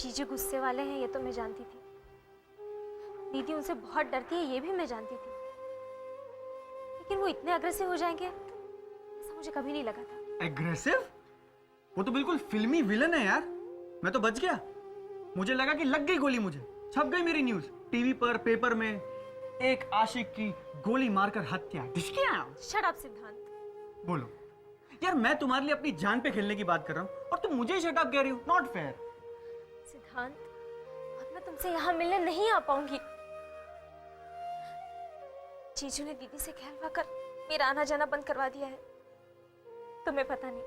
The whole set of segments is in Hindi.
जीजू गुस्से वाले हैं ये तो मैं जानती थी, दीदी उनसे बहुत डरती है ये भी मैं जानती थी, लेकिन वो इतने अग्रेसिव हो जाएंगे ऐसा मुझे कभी नहीं लगा था। एग्रेसिव? वो तो बिल्कुल फिल्मी विलन है यार। मैं तो बच गया, मुझे लगा कि लग गई गोली, मुझे छप गई मेरी न्यूज टीवी पर, पेपर में, एक आशिक की गोली मारकर हत्या। शट अप सिद्धांत। बोलो यार, मैं तुम्हारे लिए अपनी जान पे खेलने की बात कर रहा हूँ और तुम मुझे शट अप कह रही हो। Not fair. सिद्धांत, अब मैं तुमसे यहाँ मिलने नहीं आ पाऊंगी। जीजू ने दीदी से कहलवा कर मेरा आना जाना बंद करवा दिया है। तुम्हें पता नहीं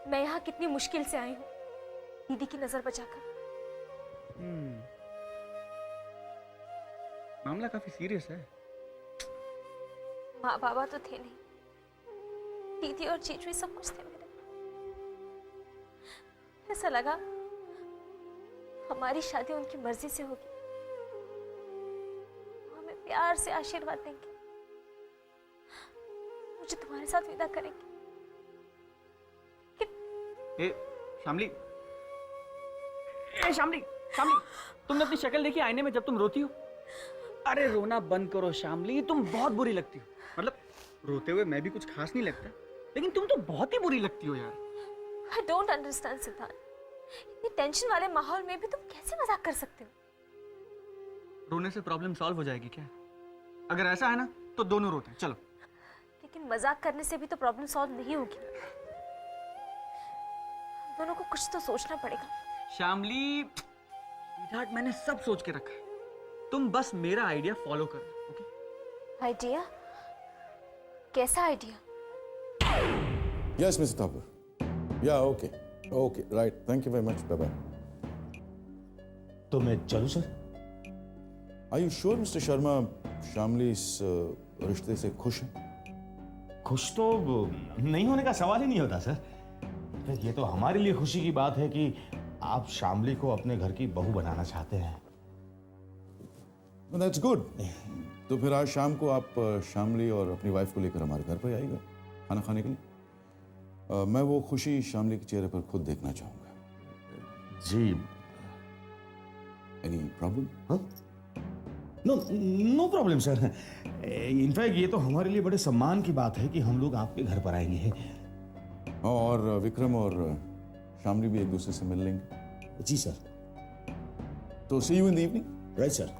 मैं यहाँ कितनी मुश्किल से आई हूँ दीदी की नजर बचाकर। मामला काफी सीरियस है। माँ बाबा तो थे नहीं, दीदी और जीजू सब कुछ थे मेरे। ऐसा लगा हमारी शादी उनकी मर्जी से होगी, हमें प्यार से आशीर्वाद देंगे, मुझे तुम्हारे साथ विदा करेंगे। ए शामली, शामली, तुमने अपनी शक्ल देखी आईने में जब तुम रोती हो? अरे रोना बंद करो शामली, तुम बहुत बुरी लगती हो। मतलब रोते हुए मैं भी कुछ खास नहीं लगता, लेकिन तुम तो बहुत ही बुरी लगती हो यार। I don't understand सिद्धांत, इतनी टेंशन वाले माहौल में भी तुम कैसे मजाक कर सकते हो? रोने से प्रॉब्लम सॉल्व हो जाएगी क्या? अगर ऐसा है ना तो दोनों रोते हैं, चलो। लेकिन मजाक करने से भी तो प्रॉब्लम सॉल्व नहीं होगी। दोनों को कुछ तो सोचना पड़ेगा। शामली, स्वीटहार्ट, मैंने सब सोच के रखा है, तुम बस मेरा आइडिया फॉलो करना, ओके? आइडिया? कैसा idea? Yes, Mr. Thakur. Yeah, okay. Okay, right. Thank you very much. Bye-bye. तो मैं चलूं sir? Are you sure, Mr. Sharma, Shamli इस रिश्ते से खुश है? खुश तो नहीं होने का सवाल ही नहीं होता सर। ये तो हमारे लिए खुशी की बात है कि आप शामली को अपने घर की बहू बनाना चाहते हैं। Well, that's good. तो फिर आज शाम को आप शामली और अपनी वाइफ को लेकर हमारे घर पर आइएगा खाना खाने के लिए। मैं वो खुशी शामली के चेहरे पर खुद देखना चाहूंगा। जी। Any problem? No problem sir. In fact ये तो हमारे लिए बड़े सम्मान की बात है कि हम लोग आपके घर पर आएंगे। और विक्रम और शामली भी एक दूसरे से मिल लेंगे। जी सर। तो see you in the evening. Right sir.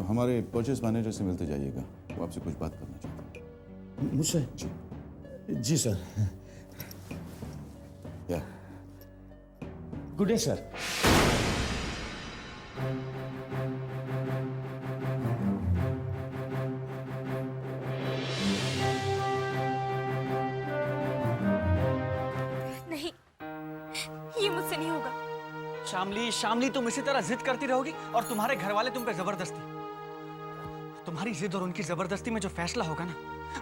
हमारे परचेस मैनेजर से मिलते जाइएगा, वो आपसे कुछ बात करना चाहते हैं। मुझसे? जी। जी सर। या गुड डे सर। नहीं, ये मुझसे नहीं होगा। शामली, तुम इसी तरह जिद करती रहोगी और तुम्हारे घर वाले तुम पे जबरदस्ती। तुम्हारी जिद और उनकी जबरदस्ती में जो फैसला होगा ना,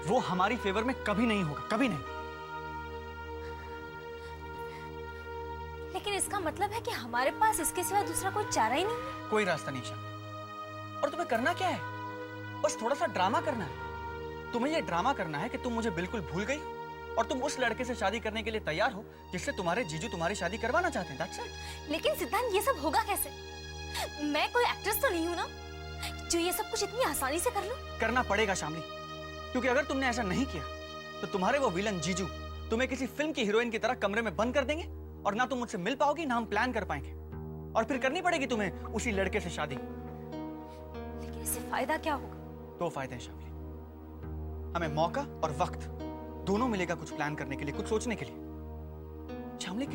वो हमारी फेवर में कभी नहीं होगा, कभी नहीं। लेकिन इसका मतलब है कि हमारे पास इसके सिवा दूसरा कोई चारा ही नहीं। कोई रास्ता नहीं शामली। और तुम्हें करना क्या है? बस थोड़ा सा ड्रामा करना है। तुम्हें यह ड्रामा करना है कि तुम मुझे बिल्कुल भूल गई और तुम उस लड़के से शादी करने के लिए तैयार हो जिससे तुम्हारे जीजू तुम्हारी शादी करवाना चाहते हैं। That's it। लेकिन सिद्धांत, ये सब होगा कैसे? मैं कोई एक्ट्रेस तो नहीं हूं ना जो ये सब कुछ इतनी आसानी से कर लूं। करना पड़ेगा शामली, क्योंकि अगर तुमने ऐसा नहीं किया तो तुम्हारे वो विलन जीजू तुम्हें किसी फिल्म की हीरोइन की तरह कमरे में बंद कर देंगे और ना तुम मुझसे मिल पाओगी ना हम प्लान कर पाएंगे, और फिर करनी पड़ेगी तुम्हें उसी लड़के से शादी। लेकिन इससे फायदा क्या होगा? दो फायदे हैं शामली, हमें मौका और वक्त दोनों मिलेगा कुछ प्लान करने के लिए, कुछ सोचने के लिए। शामली,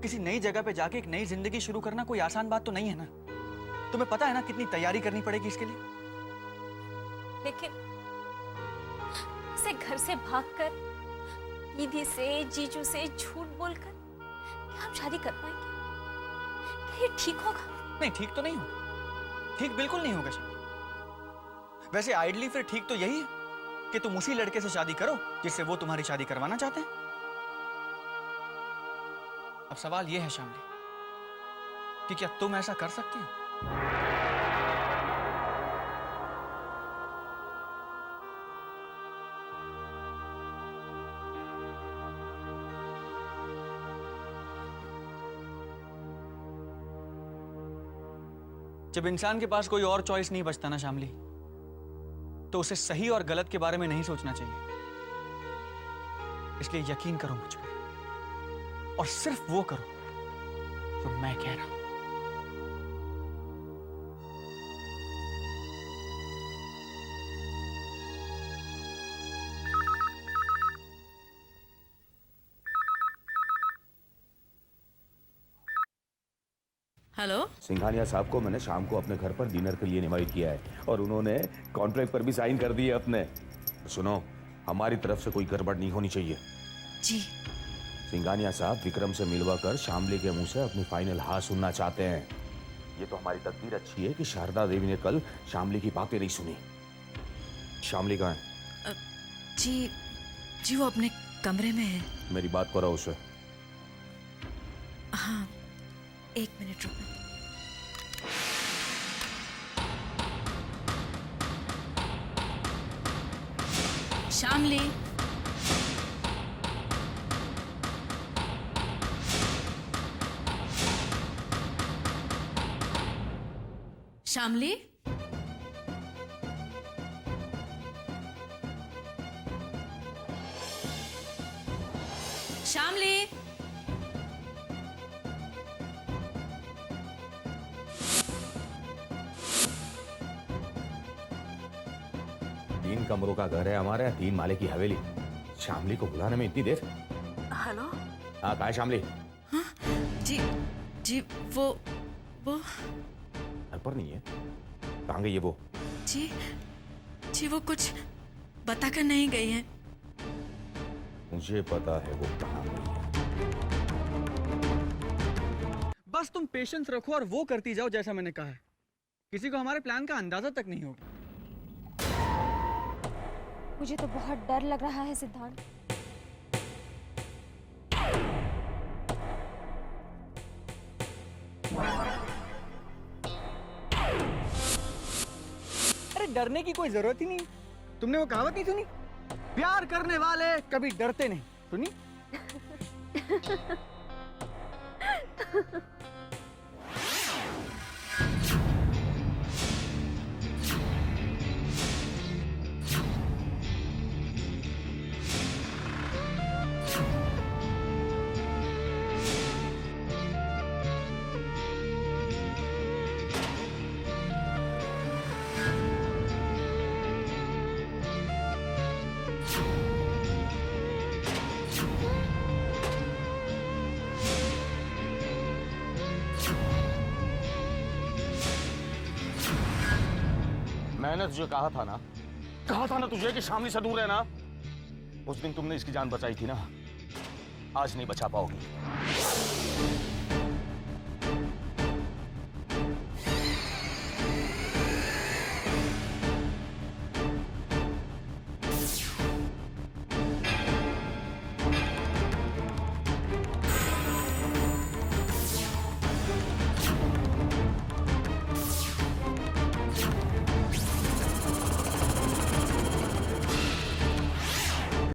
किसी नई जगह पे जाके एक नई जिंदगी शुरू करना कोई आसान बात तो नहीं है ना। तुम्हें पता है ना कितनी तैयारी करनी पड़ेगी इसके लिए। लेकिन इसे घर से भागकर, दीदी से, जीजू से झूठ बोलकर क्या हम शादी कर पाएंगे? क्या ये ठीक होगा? नहीं, ठीक तो नहीं होगा, ठीक बिल्कुल नहीं होगा शामली। वैसे आइडली फिर ठीक तो यही है कि तुम उसी लड़के से शादी करो जिससे वो तुम्हारी शादी करवाना चाहते हैं। अब सवाल यह है शामली कि क्या तुम ऐसा कर सकती हो? जब इंसान के पास कोई और चॉइस नहीं बचता ना शामली, तो उसे सही और गलत के बारे में नहीं सोचना चाहिए। इसलिए यकीन करो मुझ पर, और सिर्फ वो करो जो मैं कह रहा हूं। हेलो। सिंघानिया साहब को मैंने शाम को अपने घर पर डिनर के लिए इनवाइट किया है और उन्होंने कॉन्ट्रैक्ट पर भी साइन कर दिए अपने। सुनो, हमारी तरफ से कोई गड़बड़ नहीं होनी चाहिए। जी। सिंघानिया साहब विक्रम से मिलवा कर शामली के मुंह से अपनी फाइनल हाँ सुनना चाहते हैं। ये तो हमारी तकदीर अच्छी है कि शारदा देवी ने कल शामली की बातें नहीं सुनी। शामली कहाँ है? जी वो अपने कमरे में है। मेरी बात करो उससे। हाँ, 1 मिनट रुको। शामली, शामली, शामली। तीन कमरों का घर है हमारे, 3 माले की हवेली। शामली को बुलाने में इतनी देर? हेलो। हाँ, कहाँ है शामली? हाँ, जी वो घर पर नहीं है। कहाँ गई है वो? जी वो कुछ बताकर नहीं गई है। मुझे पता है वो कहाँ गई है। बस तुम पेशेंस रखो और वो करती जाओ जैसा मैंने कहा है। किसी को हमारे प्लान का अंदाजा तक नहीं होगा। मुझे तो बहुत डर लग रहा है सिद्धांत। अरे डरने की कोई जरूरत ही नहीं। तुमने वो कहावत नहीं सुनी, प्यार करने वाले कभी डरते नहीं? सुनी? मैंने तुझे कहा था ना तुझे कि शामली से दूर रहना। उस दिन तुमने इसकी जान बचाई थी ना, आज नहीं बचा पाओगी।